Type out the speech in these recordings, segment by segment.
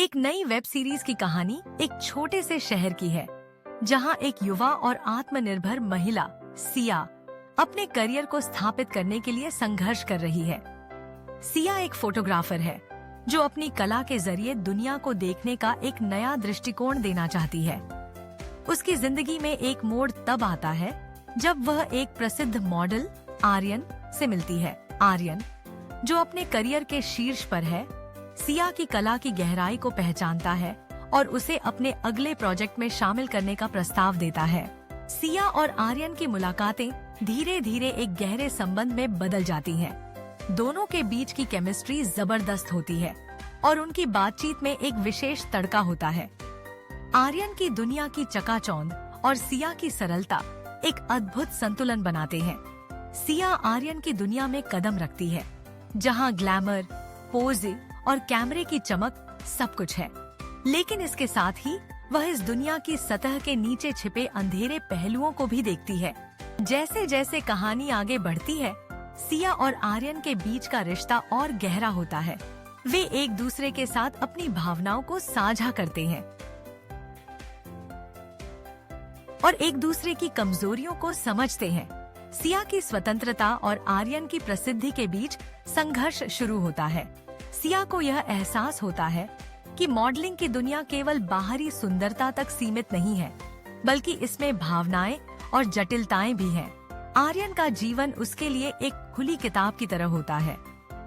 एक नई web series की कहानी एक छोटे से शहर की है, जहां एक युवा और आत्मनिर्भर महिला सिया अपने करियर को स्थापित करने के लिए संघर्ष कर रही है। सिया एक फोटोग्राफर है जो अपनी कला के जरिए दुनिया को देखने का एक नया दृष्टिकोण देना चाहती है। उसकी जिंदगी में एक मोड़ तब आता है जब वह एक प्रसिद्ध मॉडल आर्यन से मिलती है। आर्यन, जो अपने करियर के शीर्ष पर है, सिया की कला की गहराई को पहचानता है और उसे अपने अगले प्रोजेक्ट में शामिल करने का प्रस्ताव देता है। सिया और आर्यन की मुलाकातें धीरे धीरे एक गहरे संबंध में बदल जाती हैं। दोनों के बीच की केमिस्ट्री जबरदस्त होती है और उनकी बातचीत में एक विशेष तड़का होता है। आर्यन की दुनिया की चकाचौंध और सिया की सरलता एक अद्भुत संतुलन बनाते हैं। सिया आर्यन की दुनिया में कदम रखती है, जहां ग्लैमर, पोज और कैमरे की चमक सब कुछ है, लेकिन इसके साथ ही वह इस दुनिया की सतह के नीचे छिपे अंधेरे पहलुओं को भी देखती है। जैसे जैसे कहानी आगे बढ़ती है, सिया और आर्यन के बीच का रिश्ता और गहरा होता है। वे एक दूसरे के साथ अपनी भावनाओं को साझा करते हैं और एक दूसरे की कमजोरियों को समझते हैं। सिया की स्वतंत्रता और आर्यन की प्रसिद्धि के बीच संघर्ष शुरू होता है। सिया को यह एहसास होता है कि मॉडलिंग की दुनिया केवल बाहरी सुंदरता तक सीमित नहीं है, बल्कि इसमें भावनाएं और जटिलताएं भी हैं। आर्यन का जीवन उसके लिए एक खुली किताब की तरह होता है,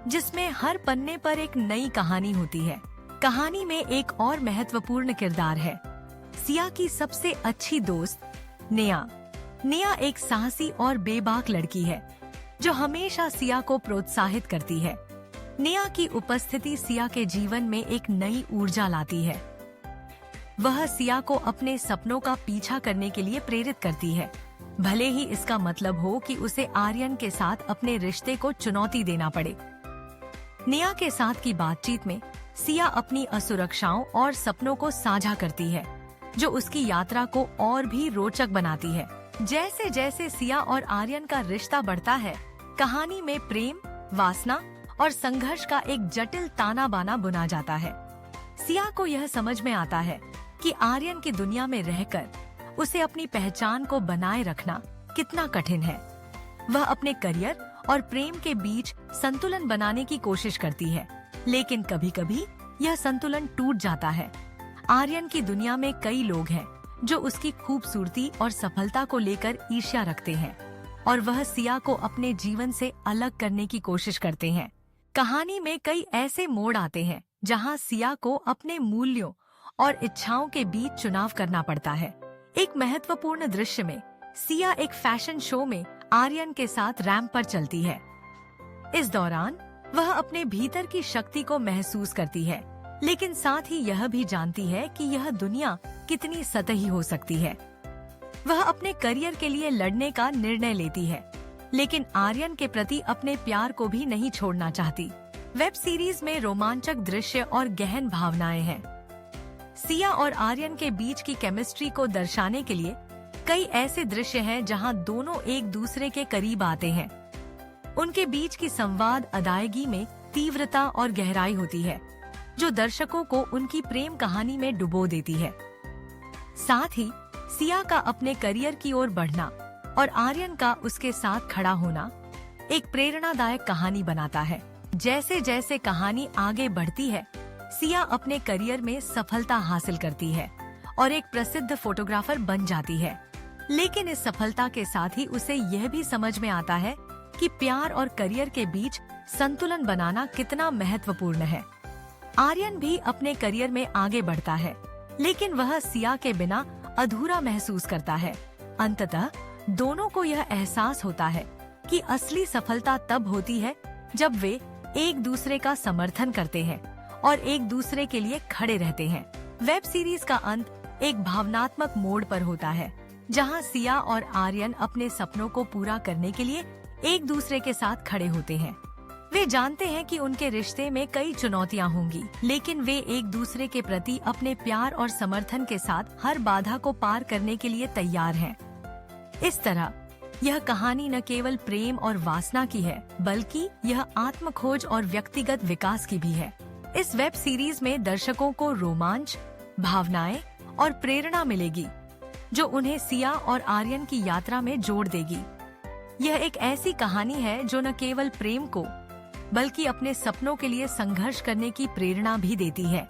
जिसमें हर पन्ने पर एक नई कहानी होती है। कहानी में एक और महत्वपूर्ण किरदार है, सिया की सबसे अच्छी दोस्त नेहा। नेहा एक साहसी और बेबाक लड़की है जो हमेशा सिया को प्रोत्साहित करती है। नेहा की उपस्थिति सिया के जीवन में एक नई ऊर्जा लाती है। वह सिया को अपने सपनों का पीछा करने के लिए प्रेरित करती है, भले ही इसका मतलब हो कि उसे आर्यन के साथ अपने रिश्ते को चुनौती देना पड़े। नेहा के साथ की बातचीत में सिया अपनी असुरक्षाओं और सपनों को साझा करती है, जो उसकी यात्रा को और भी रोचक बनाती है। जैसे जैसे सिया और आर्यन का रिश्ता बढ़ता है, कहानी में प्रेम, वासना और संघर्ष का एक जटिल ताना बाना बुना जाता है। सिया को यह समझ में आता है कि आर्यन की दुनिया में रहकर उसे अपनी पहचान को बनाए रखना कितना कठिन है। वह अपने करियर और प्रेम के बीच संतुलन बनाने की कोशिश करती है, लेकिन कभी-कभी यह संतुलन टूट जाता है। आर्यन की दुनिया में कई लोग हैं जो उसकी खूबसूरती और सफलता को लेकर ईर्ष्या रखते हैं, और वह सिया को अपने जीवन से अलग करने की कोशिश करते हैं। कहानी में कई ऐसे मोड़ आते हैं जहां सिया को अपने मूल्यों और इच्छाओं के बीच चुनाव करना पड़ता है। एक महत्वपूर्ण दृश्य में सिया एक फैशन शो में आर्यन के साथ रैंप पर चलती है। इस दौरान वह अपने भीतर की शक्ति को महसूस करती है, लेकिन साथ ही यह भी जानती है कि यह दुनिया कितनी सतही हो सकती है। वह अपने करियर के लिए लड़ने का निर्णय लेती है, लेकिन आर्यन के प्रति अपने प्यार को भी नहीं छोड़ना चाहती। वेब सीरीज में रोमांचक दृश्य और गहन भावनाएं हैं। सिया और आर्यन के बीच की केमिस्ट्री को दर्शाने के लिए कई ऐसे दृश्य हैं जहां दोनों एक दूसरे के करीब आते हैं। उनके बीच की संवाद अदायगी में तीव्रता और गहराई होती है, जो दर्शकों को उनकी प्रेम कहानी में डुबो देती है। साथ ही सिया का अपने करियर की ओर बढ़ना और आर्यन का उसके साथ खड़ा होना एक प्रेरणादायक कहानी बनाता है। जैसे जैसे कहानी आगे बढ़ती है, सिया अपने करियर में सफलता हासिल करती है और एक प्रसिद्ध फोटोग्राफर बन जाती है, लेकिन इस सफलता के साथ ही उसे यह भी समझ में आता है कि प्यार और करियर के बीच संतुलन बनाना कितना महत्वपूर्ण है। आर्यन भी अपने करियर में आगे बढ़ता है, लेकिन वह सिया के बिना अधूरा महसूस करता है। अंततः दोनों को यह एहसास होता है कि असली सफलता तब होती है जब वे एक दूसरे का समर्थन करते हैं और एक दूसरे के लिए खड़े रहते हैं। वेब सीरीज का अंत एक भावनात्मक मोड़ पर होता है, जहां सिया और आर्यन अपने सपनों को पूरा करने के लिए एक दूसरे के साथ खड़े होते हैं। वे जानते हैं कि उनके रिश्ते में कई चुनौतियां होंगी, लेकिन वे एक दूसरे के प्रति अपने प्यार और समर्थन के साथ हर बाधा को पार करने के लिए तैयार हैं। इस तरह यह कहानी न केवल प्रेम और वासना की है, बल्कि यह आत्मखोज और व्यक्तिगत विकास की भी है। इस वेब सीरीज में दर्शकों को रोमांच, भावनाएं और प्रेरणा मिलेगी, जो उन्हें सिया और आर्यन की यात्रा में जोड़ देगी। यह एक ऐसी कहानी है जो न केवल प्रेम को, बल्कि अपने सपनों के लिए संघर्ष करने की प्रेरणा भी देती है।